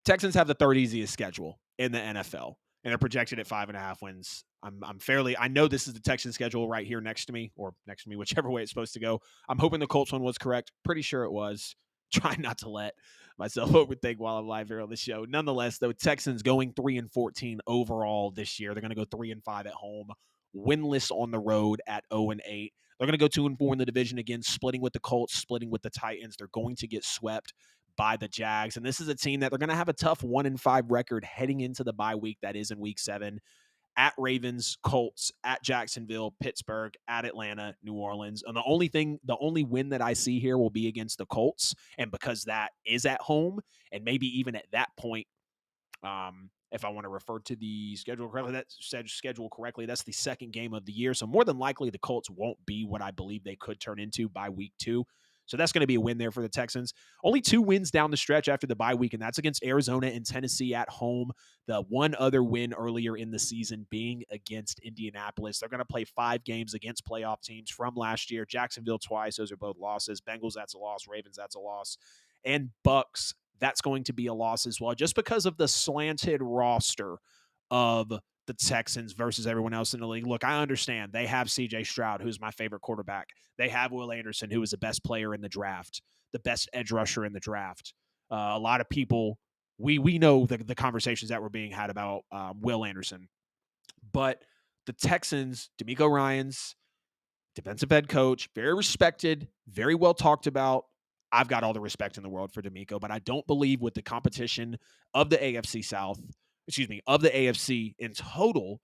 Texans have the third easiest schedule in the NFL, and they're projected at 5.5 wins. I know this is the Texans schedule right here next to me, whichever way it's supposed to go. I'm hoping the Colts one was correct. Pretty sure it was. Try not to let myself overthink while I'm live here on the show. Nonetheless, though, Texans going 3-14 overall this year. They're going to go 3-5 at home, winless on the road at 0-8. They're going to go 2-4 in the division again, splitting with the Colts, splitting with the Titans. They're going to get swept by the Jags. And this is a team that they're going to have a tough 1-5 record heading into the bye week that is in week 7. At Ravens, Colts, at Jacksonville, Pittsburgh, at Atlanta, New Orleans. And the only win that I see here will be against the Colts. And because that is at home, and maybe even at that point, if I want to refer to the schedule correctly, that's the second game of the year. So more than likely, the Colts won't be what I believe they could turn into by week 2. So that's going to be a win there for the Texans. Only 2 wins down the stretch after the bye week, and that's against Arizona and Tennessee at home. The one other win earlier in the season being against Indianapolis. They're going to play 5 games against playoff teams from last year. Jacksonville twice. Those are both losses. Bengals, that's a loss. Ravens, that's a loss. And Bucks, that's going to be a loss as well, just because of the slanted roster of the Texans versus everyone else in the league. Look, I understand. They have C.J. Stroud, who's my favorite quarterback. They have Will Anderson, who is the best player in the draft, the best edge rusher in the draft. A lot of people, we know the conversations that were being had about Will Anderson. But the Texans, DeMeco Ryans, defensive head coach, very respected, very well talked about. I've got all the respect in the world for DeMeco, but I don't believe with the competition of the AFC South, of the AFC in total,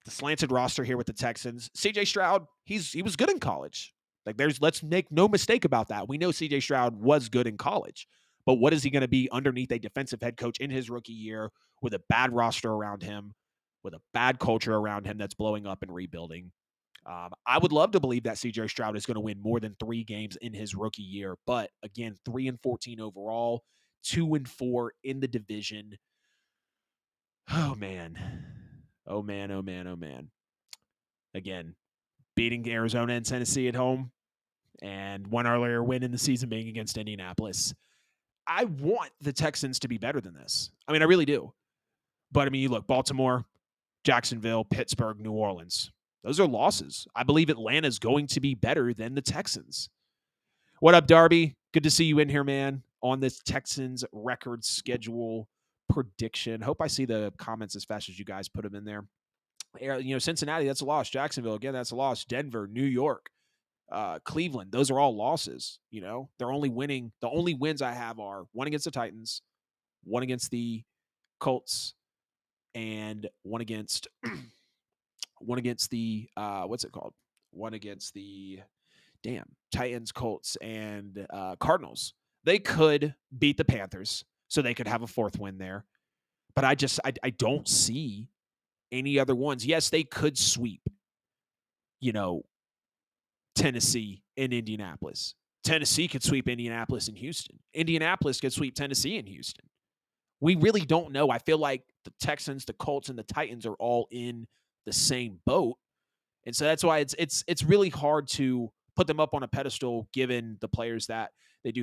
the slanted roster here with the Texans. CJ Stroud, he was good in college. Let's make no mistake about that. We know CJ Stroud was good in college, but what is he going to be underneath a defensive head coach in his rookie year with a bad roster around him, with a bad culture around him that's blowing up and rebuilding? I would love to believe that CJ Stroud is going to win more than 3 games in his rookie year, but again, 3-14 overall, 2-4 in the division. Oh man. Oh man, oh man, oh man. Again, beating Arizona and Tennessee at home, and one earlier win in the season being against Indianapolis. I want the Texans to be better than this. I mean, I really do. But I mean, you look, Baltimore, Jacksonville, Pittsburgh, New Orleans. Those are losses. I believe Atlanta's going to be better than the Texans. What up, Darby? Good to see you in here, man, on this Texans record schedule prediction. Hope I see the comments as fast as you guys put them in there. Cincinnati, that's a loss. Jacksonville, again, that's a loss. Denver, New York, Cleveland, those are all losses. They're only winning. The only wins I have are one against the Titans, one against the Colts, and one against the what's it called? One against the Titans, Colts, and Cardinals. They could beat the Panthers, so they could have a 4th win there. But I don't see any other ones. Yes, they could sweep, Tennessee and Indianapolis. Tennessee could sweep Indianapolis and Houston. Indianapolis could sweep Tennessee and Houston. We really don't know. I feel like the Texans, the Colts, and the Titans are all in the same boat. And so that's why it's really hard to put them up on a pedestal given the players that they do